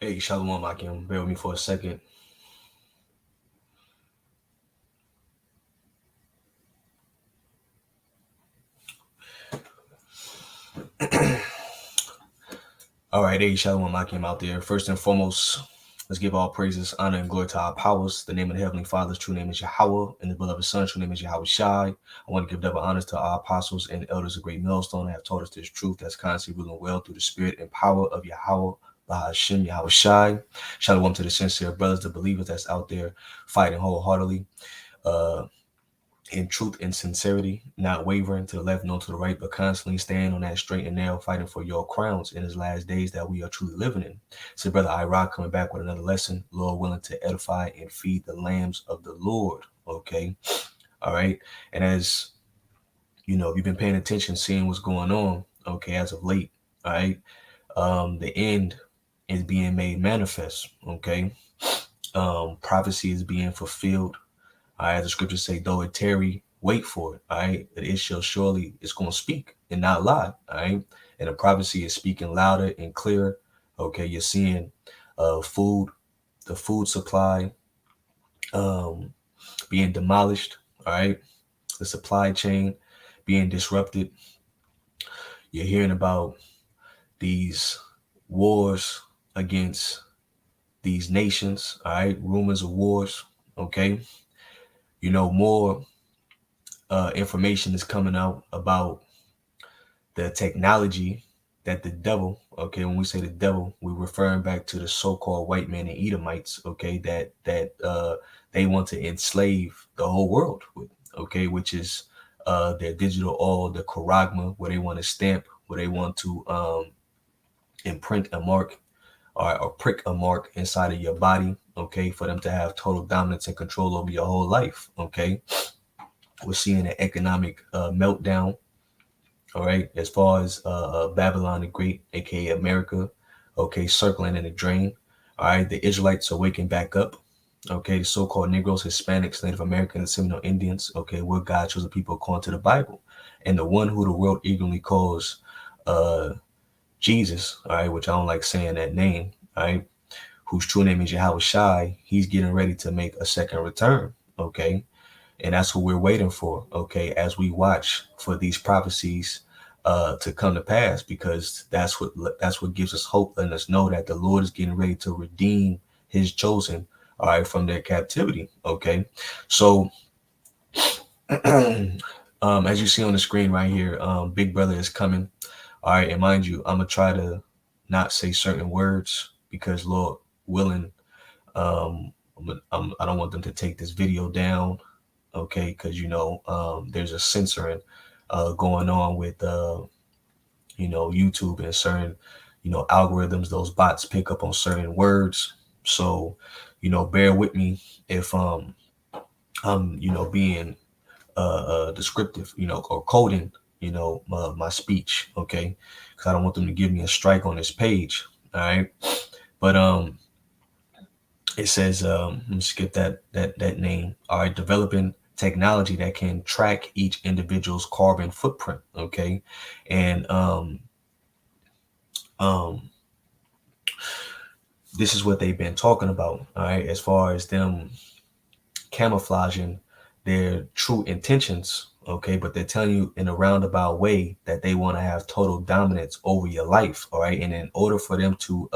Hey, Shalom, Akim. Bear with me for a second. All right, hey, Shalom, Akim out there. First and foremost, let's give all praises, honor, and glory to our powers. The name of the Heavenly Father's true name is Yahweh, and the beloved Son's true name is Yahweh Shai. I want to give double honors to our apostles and elders of Great Millstone that have taught us this truth that's constantly ruling well through the spirit and power of Yahweh. Bahashem Yahweh Shai. Shalom to the sincere brothers, the believers that's out there fighting wholeheartedly. In truth and sincerity, not wavering to the left nor to the right, but constantly staying on that straight and narrow, fighting for your crowns in his last days that we are truly living in. So, Brother Iraq coming back with another lesson, Lord willing to edify and feed the lambs of the Lord. Okay. All right. And as you know, if you've been paying attention, seeing what's going on, okay, as of late, all right, the end is being made manifest. Okay. Prophecy is being fulfilled. All right, the scriptures say, though it tarry, wait for it. All right, that it shall surely, it's going to speak and not lie. All right, and the prophecy is speaking louder and clearer. Okay, you're seeing food, the food supply being demolished. All right, the supply chain being disrupted. You're hearing about these wars against these nations. All right, rumors of wars. Okay, you know, more information is coming out about the technology that the devil, okay, when we say the devil, we're referring back to the so-called white man and Edomites, okay, that they want to enslave the whole world with, okay, which is their digital oil, the charagma, where they want to stamp, where they want to imprint a mark or prick a mark inside of your body, okay, for them to have total dominance and control over your whole life, okay. We're seeing an economic meltdown. All right, as far as Babylon the Great, aka America, okay, circling in the drain. All right, the Israelites are waking back up. Okay, the so-called Negroes, Hispanics, Native Americans, Seminole Indians. Okay, we're God's chosen people according to the Bible, and the one who the world eagerly calls uh, Jesus. All right, which I don't like saying that name. All right, whose true name is Yahweh Shai. He's getting ready to make a second return. Okay, and that's what we're waiting for, okay, as we watch for these prophecies to come to pass, because that's what gives us hope, and us know that the Lord is getting ready to redeem his chosen, all right, from their captivity. Okay, so as you see on the screen right here, Big Brother is coming. All right, and mind you, I'm gonna try to not say certain words because Lord willing, I don't want them to take this video down, okay, because you know there's a censoring going on with you know, YouTube and certain, you know, algorithms. Those bots pick up on certain words, so you know, bear with me if I'm, you know, being descriptive, you know, or coding, you know, my speech, okay, because I don't want them to give me a strike on this page. All right, but it says let me skip that name. All right, developing technology that can track each individual's carbon footprint. Okay, and um this is what they've been talking about. All right, as far as them camouflaging their true intentions. Okay, but they're telling you in a roundabout way that they want to have total dominance over your life. All right, and in order for them to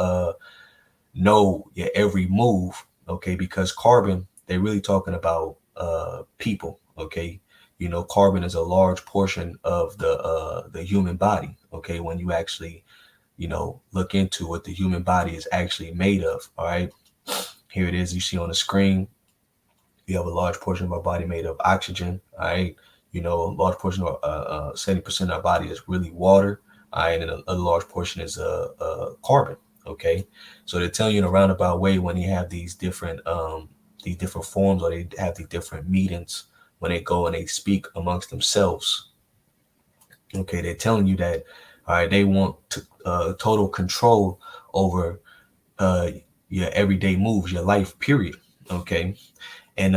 know your every move, okay, because carbon, they're really talking about people, okay. You know, carbon is a large portion of the human body, okay, when you actually, you know, look into what the human body is actually made of. All right, here it is, you see on the screen. You have a large portion of our body made of oxygen. All right, you know, a large portion of 70% of our body is really water. All right, and a large portion is carbon. Okay, so they're telling you in a roundabout way when you have these different forms, or they have these different meetings when they go and they speak amongst themselves. Okay, they're telling you that, all right, they want to, total control over uh, your everyday moves, your life, period. Okay, and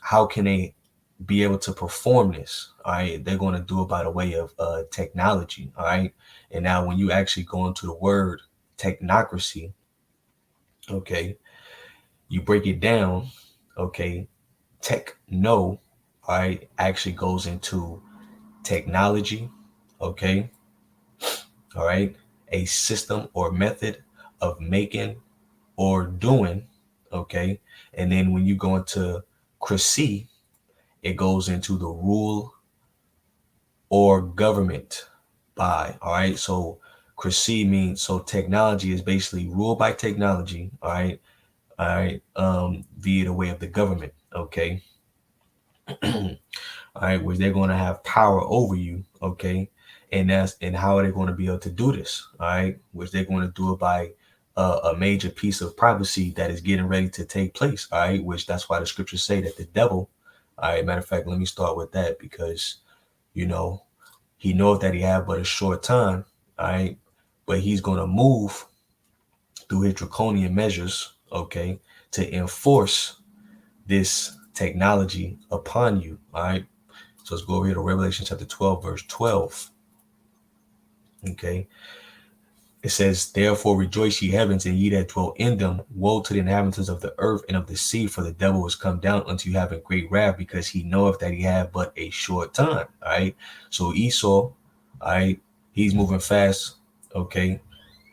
how can they be able to perform this? All right, they're going to do it by the way of technology. All right, and now when you actually go into the word technocracy, Okay, you break it down. Okay, techno, all right, actually goes into technology. Okay, all right, a system or method of making or doing. Okay, and then when you go into cracy, it goes into the rule or government by. All right, so cracy means, so technology is basically ruled by technology. All right, via the way of the government. Okay, all right, which they're going to have power over you. Okay, and how are they going to be able to do this? All right, which they're going to do it by a major piece of privacy that is getting ready to take place. All right, which that's why the scriptures say that the devil. All right, matter of fact, let me start with that because you know he knows that he have but a short time. All right, but he's going to move through his draconian measures. Okay, to enforce this technology upon you. All right. So let's go over here to Revelation chapter 12, verse 12. Okay. It says, therefore rejoice ye heavens, and ye that dwell in them. Woe to the inhabitants of the earth and of the sea, for the devil is come down unto you having great wrath, because he knoweth that he have but a short time. All right. So Esau, all right, he's moving fast. Okay.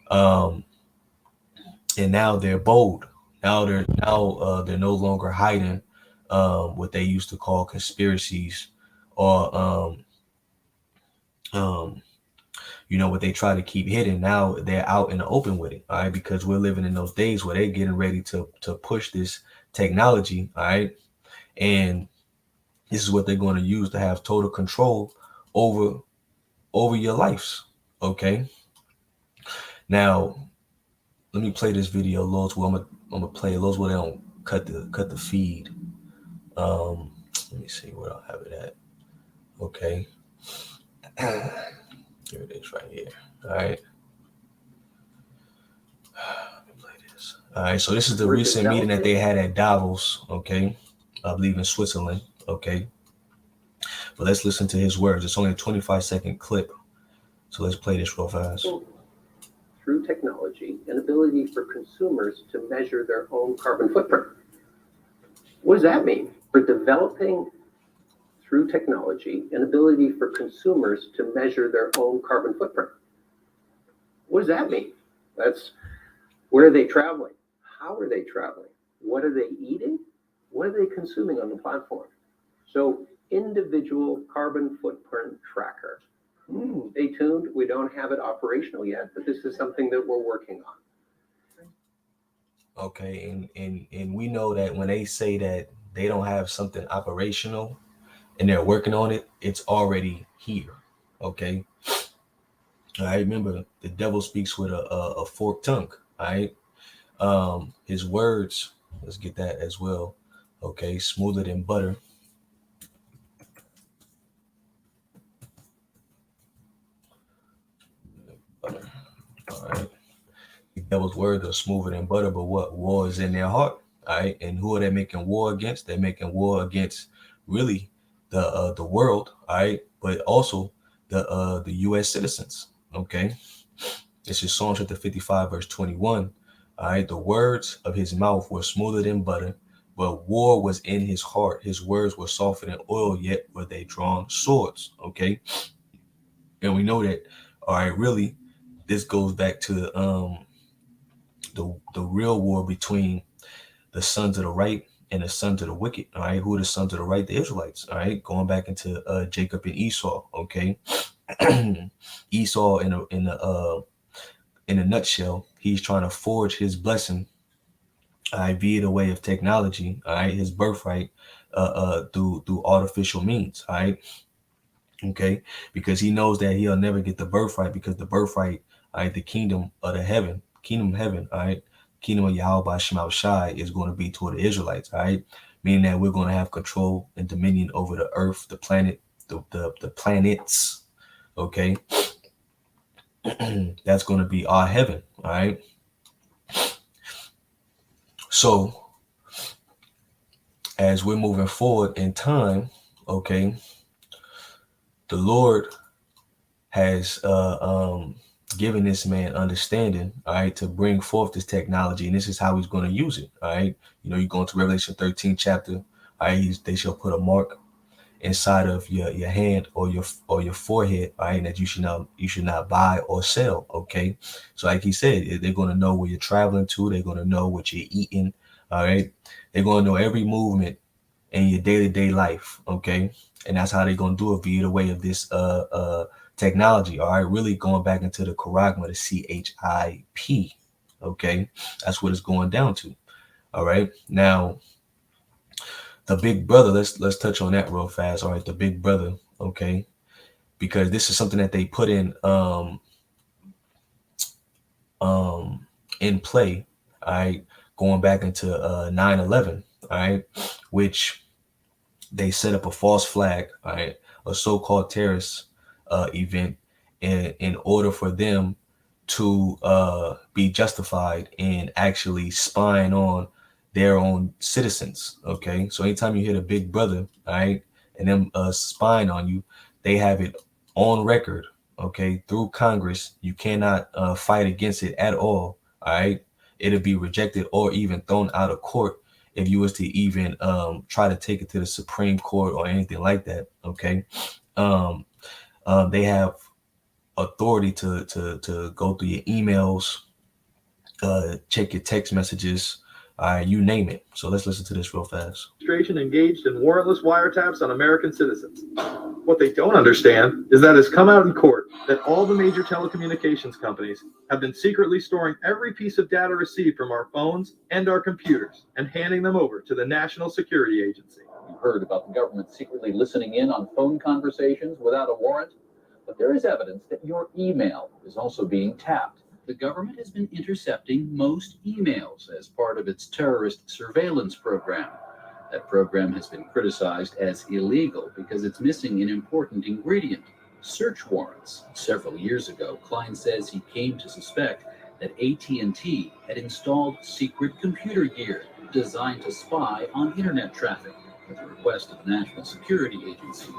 Um, and now they're bold. They're no longer hiding what they used to call conspiracies or um, what they try to keep hidden. Now they're out in the open with it, all right, because we're living in those days where they're getting ready to push this technology, all right, and this is what they're going to use to have total control over your lives. Okay, now let me play this video, Lord's will. I'm gonna play it, Lord's will. They don't cut the feed. Let me see where I'll have it at. Okay, here it is right here. All right. Let me play this. All right, so this is the recent meeting that they had at Davos, okay? I believe in Switzerland, okay? But let's listen to his words. It's only a 25-second clip. So let's play this real fast. Through technology, an ability for consumers to measure their own carbon footprint. What does that mean? For developing through technology, an ability for consumers to measure their own carbon footprint. What does that mean? That's where are they traveling? How are they traveling? What are they eating? What are they consuming on the platform? So individual carbon footprint tracker. Stay tuned. We don't have it operational yet, but this is something that we're working on. Okay, and we know that when they say that they don't have something operational and they're working on it, it's already here. Okay. I remember the devil speaks with a forked tongue. All right. His words, let's get that as well. Okay, smoother than butter. Butter. All right. The devil's words are smoother than butter, but what? War is in their heart. All right. And who are they making war against? They're making war against really the world. All right. But also the US citizens. Okay. This is Psalm chapter 55, verse 21. All right. The words of his mouth were smoother than butter, but war was in his heart. His words were softer than oil, yet were they drawn swords. Okay. And we know that, all right, really, this goes back to the real war between the sons of the right and the sons of the wicked. All right. Who are the sons of the right? The Israelites. All right. Going back into Jacob and Esau. Okay. Esau in a nutshell, he's trying to forge his blessing, via the way of technology, all right, his birthright, through artificial means, all right, okay, because he knows that he'll never get the birthright, because the birthright, all right, the kingdom of heaven, all right, kingdom of Yahweh Shema Shai is going to be toward the Israelites, all right, meaning that we're going to have control and dominion over the earth, the planet, the planets, okay. That's going to be our heaven, all right. So as we're moving forward in time, okay, the Lord has giving this man understanding, all right, to bring forth this technology, and this is how he's going to use it, all right. You go into Revelation 13 chapter, all right. They shall put a mark inside of your hand or your forehead, all right, and that you should not buy or sell. Okay, so like he said, they're going to know where you're traveling to. They're going to know what you're eating. All right, they're going to know every movement in your day-to-day life. Okay, and that's how they're going to do it via the way of this technology. All right, really going back into the charagma, the CHIP. Okay, that's what it's going down to. All right, now the big brother, let's touch on that real fast. All right, the big brother. Okay, because this is something that they put um in play. All right, going back into 9/11. All right, which they set up a false flag, all right, a so-called terrorist event, in order for them to be justified in actually spying on their own citizens. Okay, so anytime you hit a big brother, all right, and them spying on you, they have it on record. Okay, through Congress, you cannot fight against it at all. All right, it'll be rejected or even thrown out of court if you was to even try to take it to the Supreme Court or anything like that. Okay, um, they have authority to go through your emails, check your text messages, you name it. So let's listen to this real fast. Administration engaged in warrantless wiretaps on American citizens. What they don't understand is that it's come out in court that all the major telecommunications companies have been secretly storing every piece of data received from our phones and our computers and handing them over to the National Security Agency. You heard about the government secretly listening in on phone conversations without a warrant, but there is evidence that your email is also being tapped. The government has been intercepting most emails as part of its terrorist surveillance program. That program has been criticized as illegal because it's missing an important ingredient: search warrants. Several years ago, Klein says he came to suspect that AT&T had installed secret computer gear designed to spy on internet traffic at the request of the National Security Agency.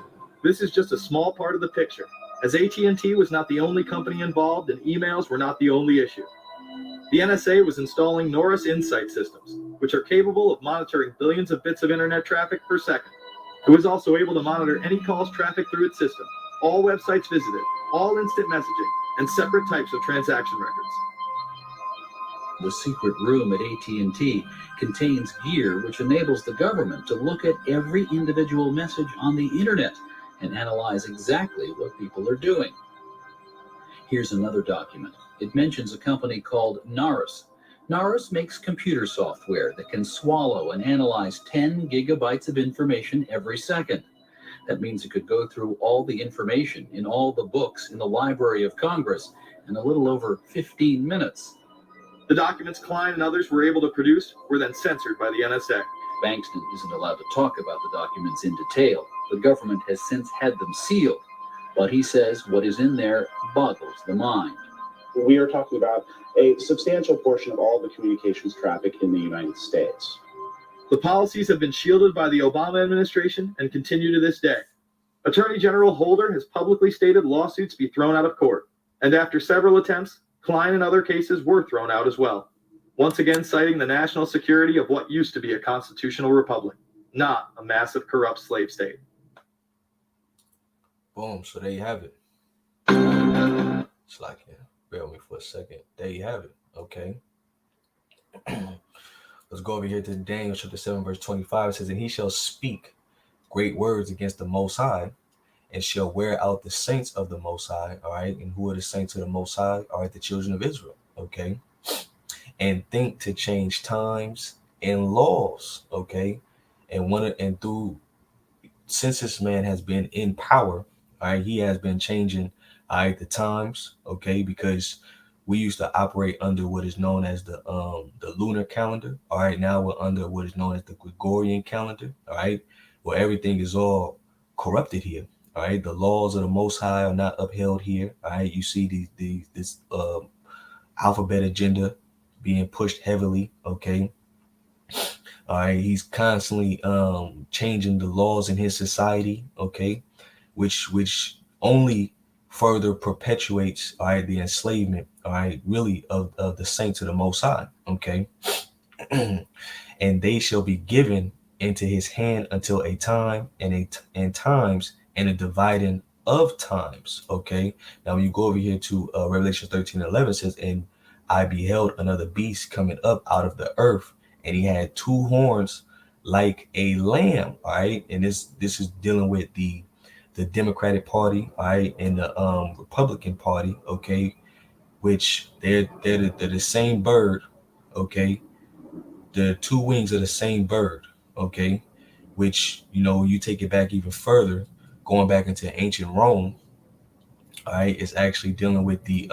This is just a small part of the picture, as AT&T was not the only company involved and emails were not the only issue. The NSA was installing Norris Insight systems, which are capable of monitoring billions of bits of internet traffic per second. It was also able to monitor any calls traffic through its system, all websites visited, all instant messaging, and separate types of transaction records. The secret room at AT&T contains gear which enables the government to look at every individual message on the internet and analyze exactly what people are doing. Here's another document. It mentions a company called Norris. Norris makes computer software that can swallow and analyze 10 gigabytes of information every second. That means it could go through all the information in all the books in the Library of Congress in a little over 15 minutes. The documents Klein and others were able to produce were then censored by the NSA. Bankston isn't allowed to talk about the documents in detail. The government has since had them sealed, but he says what is in there boggles the mind. We are talking about a substantial portion of all the communications traffic in the United States. The policies have been shielded by the Obama administration and continue to this day. Attorney General Holder has publicly stated lawsuits be thrown out of court, and after several attempts, Klein and other cases were thrown out as well, once again citing the national security of what used to be a constitutional republic, not a massive corrupt slave state. Boom. So there you have it. It's like, yeah, bear with me for a second. There you have it. Okay. Let's go over here to Daniel chapter 7, verse 25. It says, and he shall speak great words against the Most High, and shall wear out the saints of the Most High. All right. And who are the saints of the Most High? All right, the children of Israel. Okay. And think to change times and laws. Okay. And through, since this man has been in power, all right, he has been changing, all right, the times. Okay, because we used to operate under what is known as the lunar calendar. All right, now we're under what is known as the Gregorian calendar. All right, where everything is all corrupted here. All right, the laws of the Most High are not upheld here. All right, you see this alphabet agenda being pushed heavily. Okay. All right, he's constantly changing the laws in his society. Okay, which only further perpetuates, all right, the enslavement, all right, really of the saints of the Most High, okay? And they shall be given into his hand until a time and times and a dividing of times, okay? Now, when you go over here to Revelation 13:11 says, and I beheld another beast coming up out of the earth, and he had two horns like a lamb, all right? And this is dealing with the Democratic Party, all right, and the Republican Party, okay, which they're the same bird, okay, the two wings of the same bird, okay, which, you know, you take it back even further, going back into ancient Rome, all right, it's actually dealing with the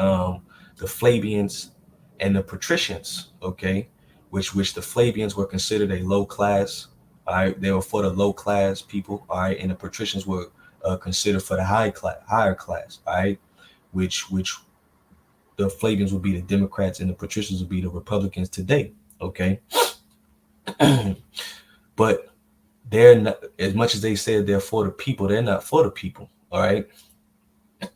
Flavians and the patricians, okay, which the Flavians were considered a low class, all right, they were for the low class people, all right, and the patricians were considered for the higher class, all right, which the Flavians would be the Democrats and the patricians would be the Republicans today, okay. But they're not, as much as they said they're for the people, they're not for the people, all right.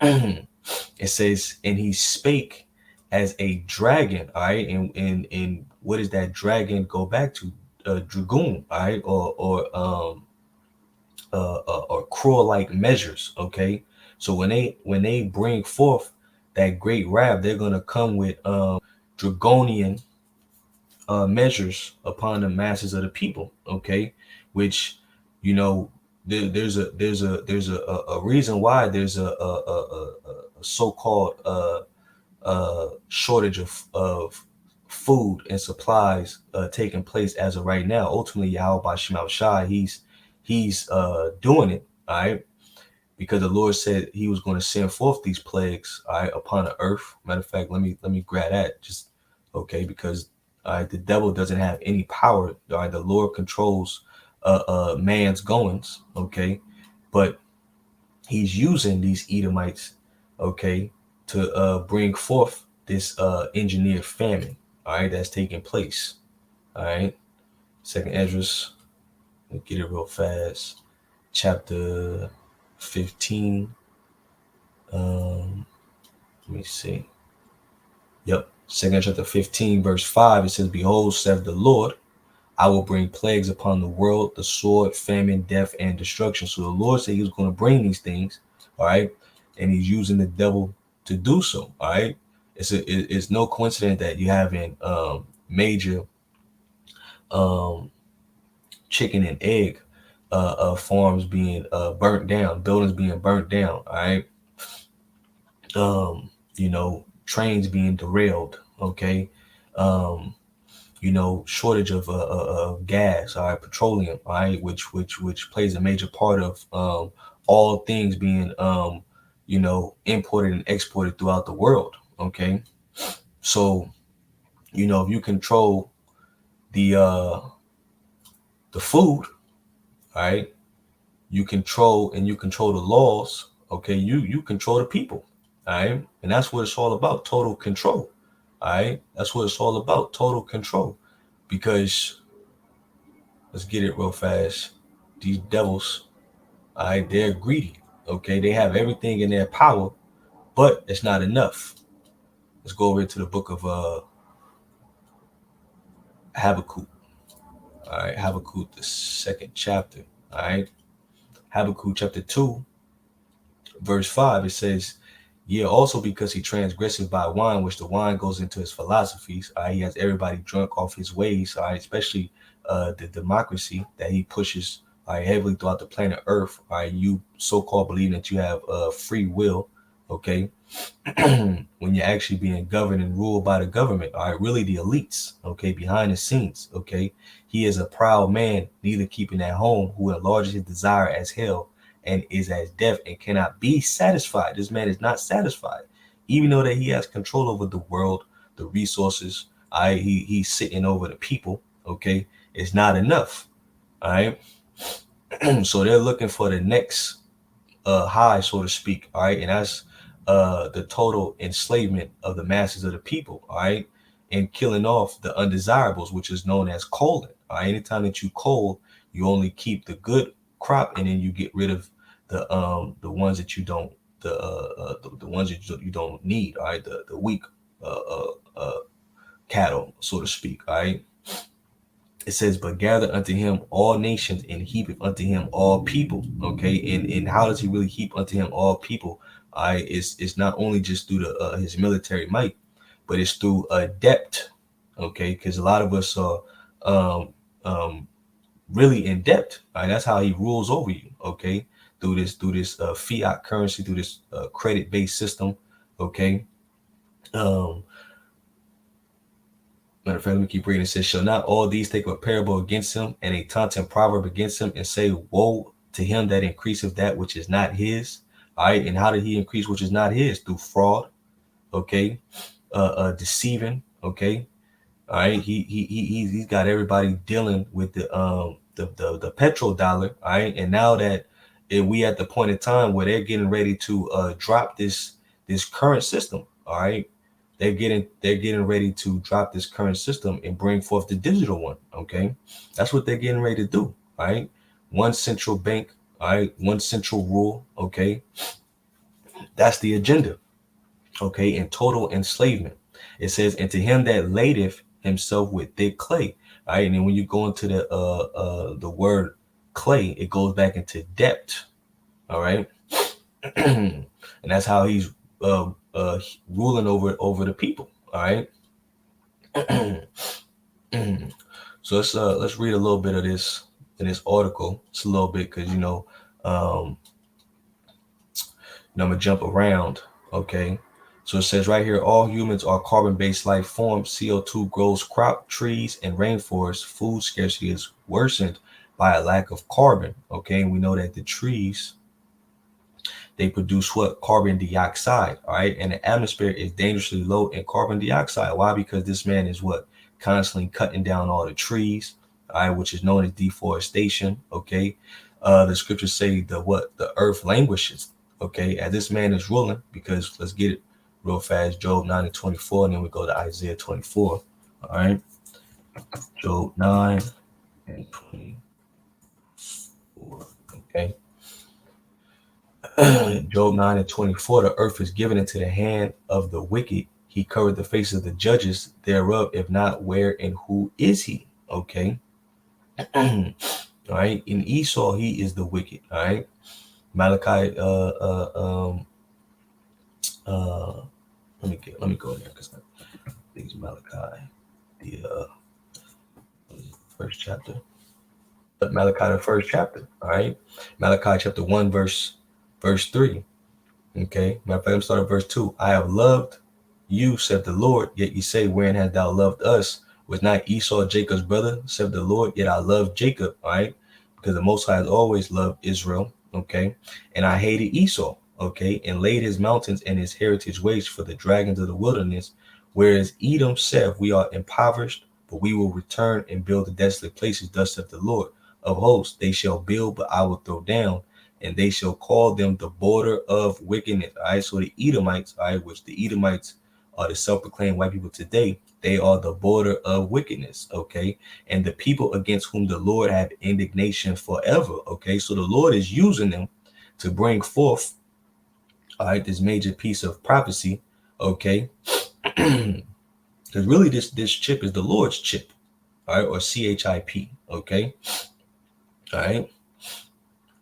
It says, and he spake as a dragon, all right, and what does that dragon go back to? Dragoon, all right, or cruel-like measures, okay. So when they bring forth that great wrath, they're gonna come with draconian measures upon the masses of the people, okay, which, you know, there's a reason why there's a so-called shortage of food and supplies taking place as of right now. Ultimately, Yahweh Shema Shai, he's doing it, all right, because the Lord said he was going to send forth these plagues, all right, upon the earth. Matter of fact, let me grab that, just okay, because the devil doesn't have any power. All right, the Lord controls man's goings, okay, but he's using these Edomites, okay, to bring forth this engineered famine, all right, that's taking place, all right. Second Esdras, get it real fast, chapter 15. Let me see. Yep, second chapter 15, verse 5. It says, "Behold, saith the Lord, I will bring plagues upon the world, the sword, famine, death, and destruction." So the Lord said he was going to bring these things, all right, and he's using the devil to do so, all right. It's no coincidence that you having major chicken and egg farms being burnt down, buildings being burnt down, all right. You know, trains being derailed, okay. You know, shortage of gas, all right, petroleum, all right, which plays a major part of all things being you know, imported and exported throughout the world, okay. So, you know, if you control the food, all right, you control the laws, okay, you control the people, all right, and that's what it's all about, total control, all right, that's what it's all about, total control, because let's get it real fast, these devils, all right, they're greedy, okay, they have everything in their power, but it's not enough. Let's go over to the book of Habakkuk, all right, Habakkuk, the second chapter, all right, Habakkuk chapter 2, verse 5, it says, "Yeah, also because he transgresses by wine, which the wine goes into his philosophies. He has everybody drunk off his ways, especially the democracy that he pushes heavily throughout the planet Earth. You so-called believe that you have free will, okay, when you're actually being governed and ruled by the government, really the elites, okay, behind the scenes, okay. He is a proud man, neither keeping at home, who enlarges his desire as hell, and is as deaf and cannot be satisfied." This man is not satisfied, even though that he has control over the world, the resources. He's sitting over the people. Okay, it's not enough. All right, so they're looking for the next high, so to speak. All right, and that's the total enslavement of the masses of the people. All right, and killing off the undesirables, which is known as coaling. All right, anytime that you coal, you only keep the good crop, and then you get rid of the ones that you don't the ones you don't need, all right, the weak cattle, so to speak, all right. It says, but gather unto him all nations and heap unto him all people. Okay, and how does he really heap unto him all people? It's not only just through his military might, but it's through debt. Okay, because a lot of us are um, um, really in debt. Right, that's how he rules over you. Okay, through this fiat currency, through this credit based system. Okay. Um, Matter of fact, let me keep reading. It says, shall not all these take a parable against him and a taunting proverb against him and say, woe to him that increaseth that which is not his? All right. And how did he increase which is not his? Through fraud. Okay. Deceiving. Okay. All right. He's got everybody dealing with the petrodollar. All right. And now that we at the point in time where they're getting ready to drop this current system. All right. They're getting ready to drop this current system and bring forth the digital one. Okay, that's what they're getting ready to do. All right, one central bank. All right, one central rule. Okay, that's the agenda. Okay, and total enslavement. It says, and to him that ladeth himself with thick clay. All right, and then when you go into the word clay, it goes back into debt. All right, and that's how he's ruling over the people. All right. So let's read a little bit of this in this article. It's a little bit because I'm gonna jump around. Okay. So it says right here, all humans are carbon-based life forms. CO2 grows crop trees and rainforests. Food scarcity is worsened by a lack of carbon. Okay, and we know that the trees, they produce what? Carbon dioxide. All right. And the atmosphere is dangerously low in carbon dioxide. Why? Because this man is what? Constantly cutting down all the trees, all right, which is known as deforestation. Okay. The scriptures say the earth languishes. Okay. As this man is ruling, because let's get it real fast. Job 9 and 24, and then we go to Isaiah 24. All right. Job 9 and 24. Okay. Job 9 and 24, the earth is given into the hand of the wicked. He covered the face of the judges thereof. If not, where and who is he? Okay. All right. In Esau, he is the wicked. All right. Malachi, let me go there because I think it's Malachi, the first chapter. Malachi, the first chapter. All right. Malachi chapter 1, verse 3. Okay. Matter of fact, I'm starting at verse 2. I have loved you, said the Lord, yet ye say, wherein hast thou loved us? Was not Esau Jacob's brother, said the Lord, yet I love Jacob, all right? Because the Most High has always loved Israel, okay? And I hated Esau, okay? And laid his mountains and his heritage waste for the dragons of the wilderness. Whereas Edom said, we are impoverished, but we will return and build the desolate places, thus saith the Lord of hosts. They shall build, but I will throw down, and they shall call them the border of wickedness. All right, so the Edomites, all right, which the Edomites are the self-proclaimed white people today, they are the border of wickedness. Okay, and the people against whom the Lord have indignation forever. Okay, so the Lord is using them to bring forth, all right, this major piece of prophecy. Okay, because really this chip is the Lord's chip, all right, or CHIP. Okay, all right.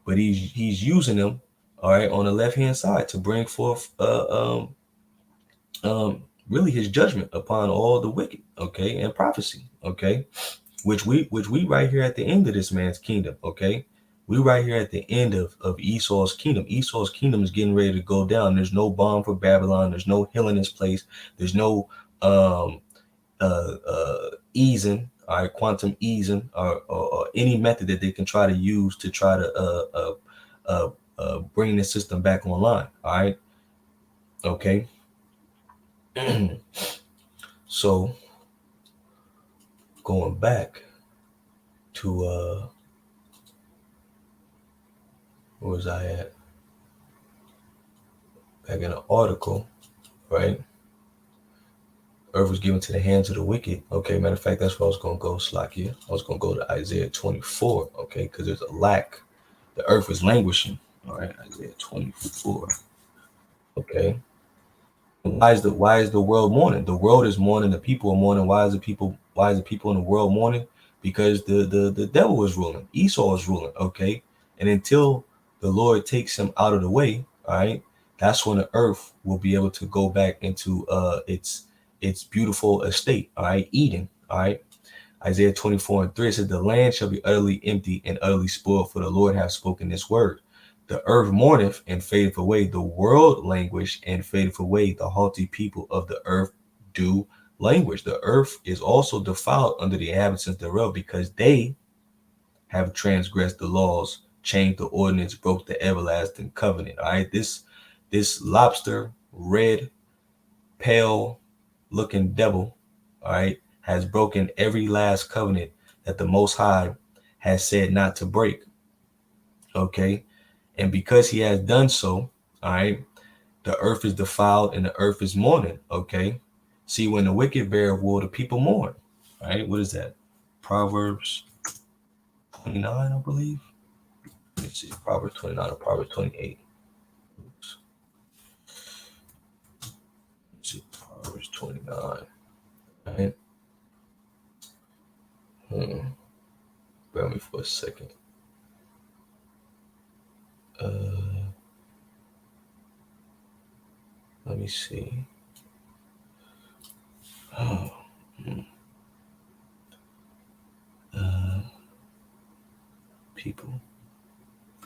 But he's using them, all right, on the left hand side to bring forth really his judgment upon all the wicked, okay, and prophecy, okay, which we right here at the end of this man's kingdom, okay. We right here at the end of Esau's kingdom. Esau's kingdom is getting ready to go down. There's no bomb for Babylon. There's no hill in this place. There's no easing, all right, quantum easing, or any method that they can try to use to try to bring the system back online. All right, okay. So going back to where was I at? Back in the article, right? Earth was given to the hands of the wicked. Okay, matter of fact, that's where I was going to go, Slakia. I was going to go to Isaiah 24, okay, because there's a lack. The earth is languishing. All right, Isaiah 24. Okay. Why is the world mourning? The world is mourning, the people are mourning. Why is the people in the world mourning? Because the devil is ruling, Esau is ruling, okay? And until the Lord takes him out of the way, all right, that's when the earth will be able to go back into its beautiful estate, all right, Eden, all right. Isaiah 24:3, it says, the land shall be utterly empty and utterly spoiled, for the Lord hath spoken this word. The earth mourneth and fadeth away, the world languish and fadeth away, the haughty people of the earth do languish. The earth is also defiled under the inhabitants thereof, because they have transgressed the laws, changed the ordinance, broke the everlasting covenant. All right, this lobster, red, pale looking devil, all right, has broken every last covenant that the Most High has said not to break. Okay. And because he has done so, all right, the earth is defiled and the earth is mourning. Okay. See, when the wicked bear wool, the people mourn. All right. What is that? Proverbs 29, I believe. Let's see. Proverbs 29 or Proverbs 28. Oops. Let's see. Proverbs 29. All right. Bear me for a second. Let me see. Oh. People.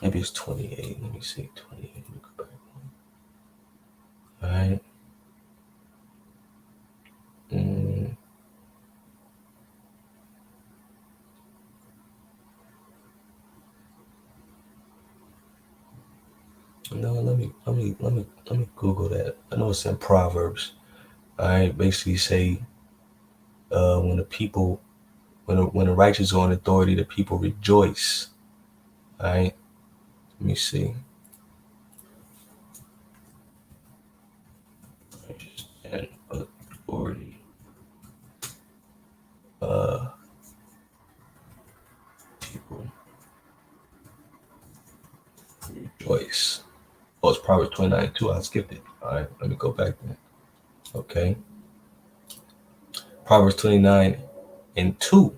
Maybe it's 28. Let me see. 28. Let me go back. All right. No, let me Google that. I know it's in Proverbs. All right. Basically say when the people when the righteous are in authority, the people rejoice. All right. Let me see. Righteous and authority. People rejoice. Oh, it's Proverbs 29 too. I skipped it. All right. Let me go back then. Okay. Proverbs 29:2.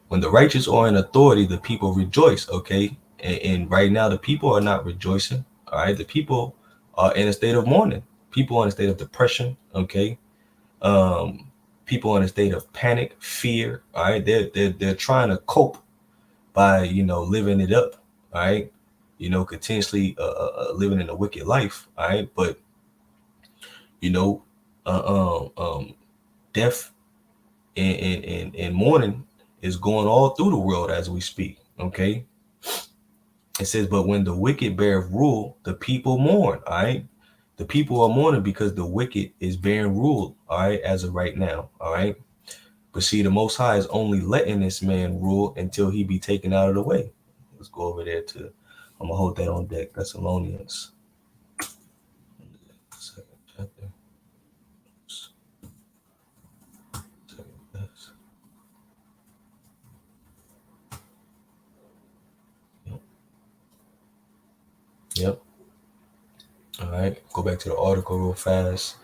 When the righteous are in authority, the people rejoice. Okay. And right now, the people are not rejoicing. All right. The people are in a state of mourning. People are in a state of depression. Okay. People in a state of panic, fear. All right. They're trying to cope by, living it up. All right. Continuously living in a wicked life. All right. But, you know, death and mourning is going all through the world as we speak. Okay. It says, but when the wicked bear rule, the people mourn. All right. The people are mourning because the wicked is bearing rule. All right. As of right now. All right. But see, the Most High is only letting this man rule until he be taken out of the way. Let's go over there to, I'm going to hold that on deck. Thessalonians. Second chapter. Yep. All right. Go back to the article real fast.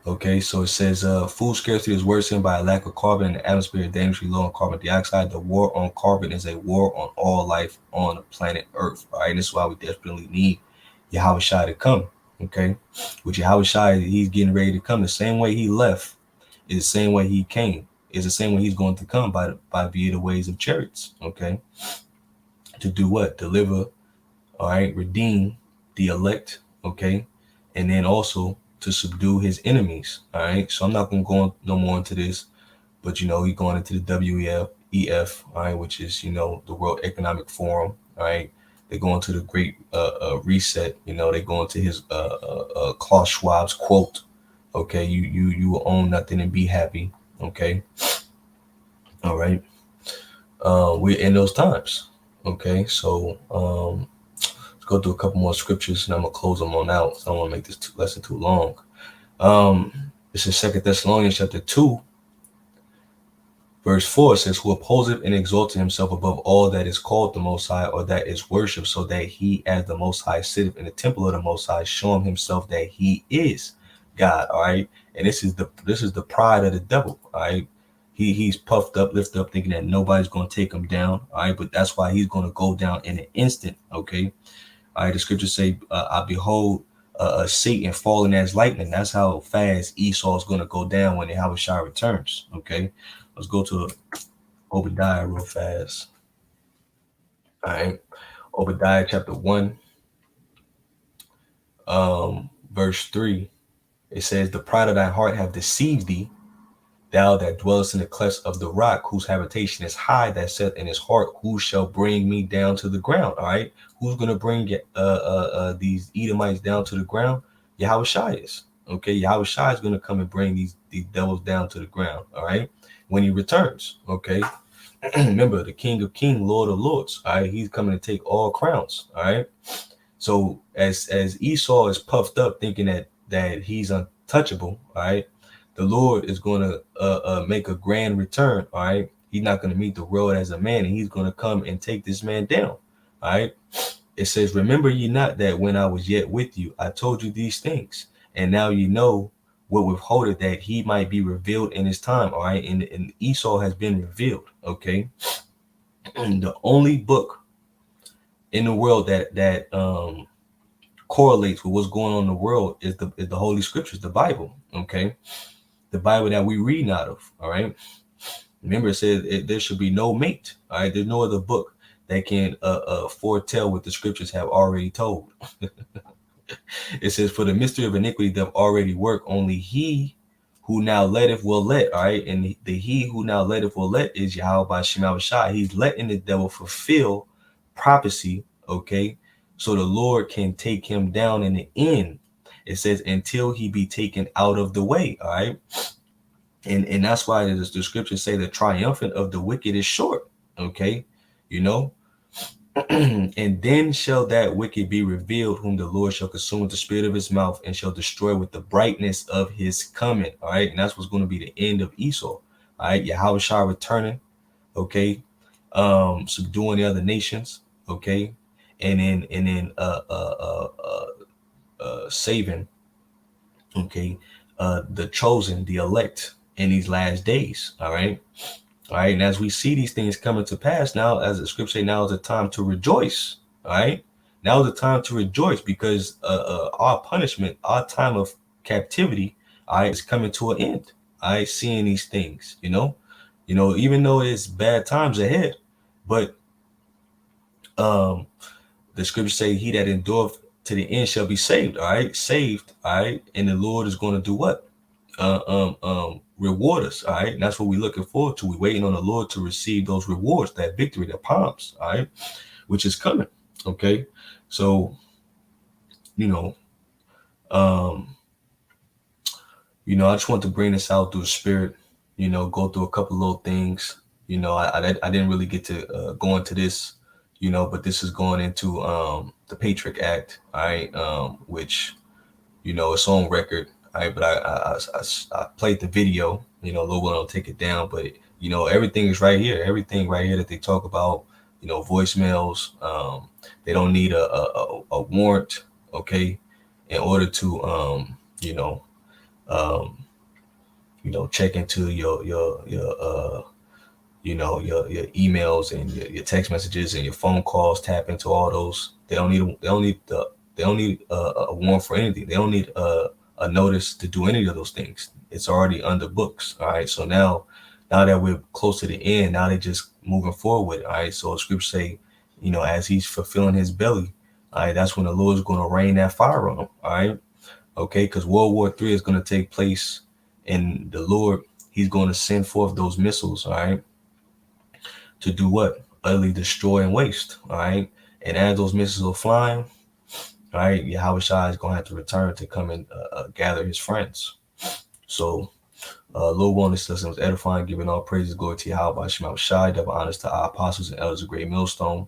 Okay, so it says food scarcity is worsened by a lack of carbon in the atmosphere, dangerously low on carbon dioxide. The war on carbon is a war on all life on the planet Earth. All right, and this is why we desperately need Yahweh Shai to come. Okay, with Yahweh Shai, he's getting ready to come. The same way he left is the same way he came. Is the same way he's going to come by via the ways of chariots. Okay, to do what? Deliver. All right, redeem the elect. Okay, and then also to subdue his enemies. All right. So I'm not going to go no more into this, but he's going into the WEF, all right, which is, the World Economic Forum. All right. They go into the Great Reset. They go into his Klaus Schwab's quote. Okay. You will own nothing and be happy. Okay. All right. We're in those times. Okay. So let's go through a couple more scriptures and I'm going to close them on out. So I don't want to make this lesson too long. This is 2 Thessalonians chapter 2. Verse 4 says, who opposeth and exalteth himself above all that is called the Most High, or that is worshipped, so that he as the Most High sitteth in the temple of the Most High, showing himself that he is God. All right. And this is the pride of the devil. All right. He's puffed up, lifted up, thinking that nobody's going to take him down. All right. But that's why he's going to go down in an instant. Okay. All right. The scriptures say, I behold Satan falling as lightning. That's how fast Esau is going to go down when Yahushua returns. Okay. Let's go to Obadiah real fast. All right. Obadiah chapter 1, verse 3. It says, the pride of thy heart have deceived thee, thou that dwellest in the clefts of the rock, whose habitation is high, that saith in his heart, who shall bring me down to the ground? All right. Who's going to bring these Edomites down to the ground? Yahushua is. Okay. Yahushua is going to come and bring these devils down to the ground. All right. When he returns. Okay. Remember, the King of Kings, Lord of Lords. All right. He's coming to take all crowns. All right. So as Esau is puffed up, thinking that he's untouchable. All right. The Lord is going to make a grand return. All right. He's not going to meet the world as a man, and he's going to come and take this man down. All right. It says, remember ye not that when I was yet with you, I told you these things, and now you know what withholdeth, that he might be revealed in his time. All right. And Esau has been revealed. Okay. The only book in the world that correlates with what's going on in the world is the Holy Scriptures, the Bible. Okay. The Bible that we read out of. All right. Remember, it says there should be no mate. All right. There's no other book that can foretell what the scriptures have already told. It says, for the mystery of iniquity doth already work. Only he who now letteth will let. All right. And the he who now letteth will let is Yahweh by Shema Shai. He's letting the devil fulfill prophecy. Okay. So the Lord can take him down in the end. It says, until he be taken out of the way. All right. And that's why the scriptures say the triumphant of the wicked is short. Okay. You know, and then shall that wicked be revealed, whom the Lord shall consume with the spirit of his mouth, and shall destroy with the brightness of his coming. All right. And that's what's going to be the end of Esau. All right. Yahushua returning. Okay. Subduing the other nations. Okay. And then saving. Okay. The chosen, the elect in these last days. All right. All right. And as we see these things coming to pass now, as the scripture say, now is the time to rejoice. All right. Now is the time to rejoice, because our punishment, our time of captivity, all right, is coming to an end. All right. Seeing these things, you know, even though it's bad times ahead, but the scriptures say, he that endureth to the end shall be saved. All right. Saved. All right. And the Lord is going to do what? Reward us. All right. And that's what we're looking forward to. We're waiting on the Lord to receive those rewards, that victory, that palms. All right. Which is coming. Okay. So, I just want to bring this out through the spirit, go through a couple little things. I didn't really get to go into this, but this is going into the Patriot Act. All right. Which, it's on record. All right, but I played the video. Lord will take it down, but everything is right here. Everything right here that they talk about. Voicemails. They don't need a warrant. Okay, in order to check into your emails and your text messages and your phone calls. Tap into all those. They don't need a warrant for anything. They don't need a notice to do any of those things. It's already under books. All right. So now that we're close to the end, now they're just moving forward. All right. So scripture say, as he's fulfilling his belly, all right, that's when the Lord is going to rain that fire on him. All right. Okay. Because World War III is going to take place, and the Lord, he's going to send forth those missiles. All right. To do what? Utterly destroy and waste. All right. And as those missiles are flying, all right, Yahushua is going to have to return to come and gather his friends. So, Lord willing, this lesson was edifying, giving all praises, glory to Yahweh by Shema Shai, double honors to our apostles and elders of Great Millstone.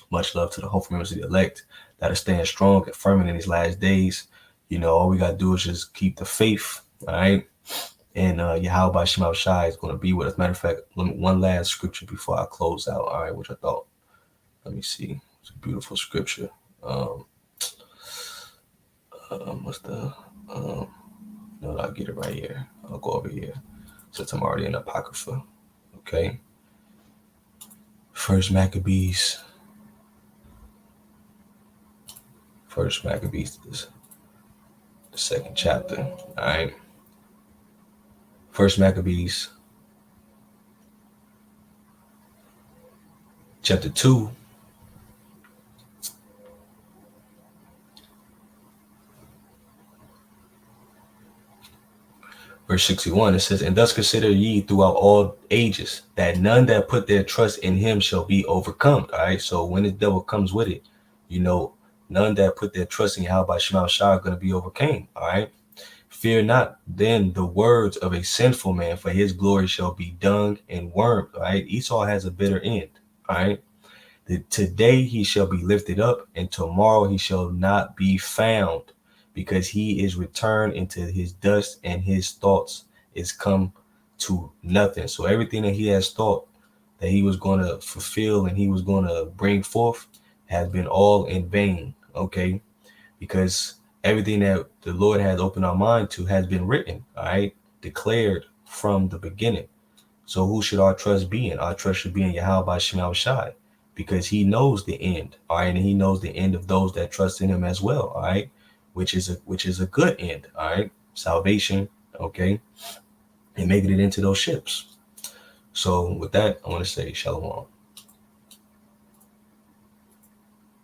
Much love to the hopeful members of the elect that are staying strong and firm in these last days. All we got to do is just keep the faith, all right, And Yahweh Shema Shai is going to be with us. Matter of fact, one last scripture before I close out. All right, which I thought, let me see. It's a beautiful scripture. What's the, no, I'll get it right here. I'll go over here since I'm already in Apocrypha. Okay. First Maccabees, is the second chapter. All right. First Maccabees, chapter 2. Verse 61, it says, and thus consider ye throughout all ages, that none that put their trust in him shall be overcome. All right. So when the devil comes with it, none that put their trust in Yahweh Shema Shai are going to be overcame. All right. Fear not then the words of a sinful man, for his glory shall be dung and worm. All right. Esau has a bitter end. All right. Today he shall be lifted up, and tomorrow he shall not be found, because he is returned into his dust, and his thoughts is come to nothing. So everything that he has thought that he was going to fulfill and he was going to bring forth has been all in vain. Okay. Because everything that the Lord has opened our mind to has been written. All right. Declared from the beginning. So who should our trust be in? Our trust should be in Yahweh Shema Shai, because he knows the end. All right. And he knows the end of those that trust in him as well. All right. Which is a good end. All right. Salvation. Okay. And making it into those ships. So with that, I want to say shalom.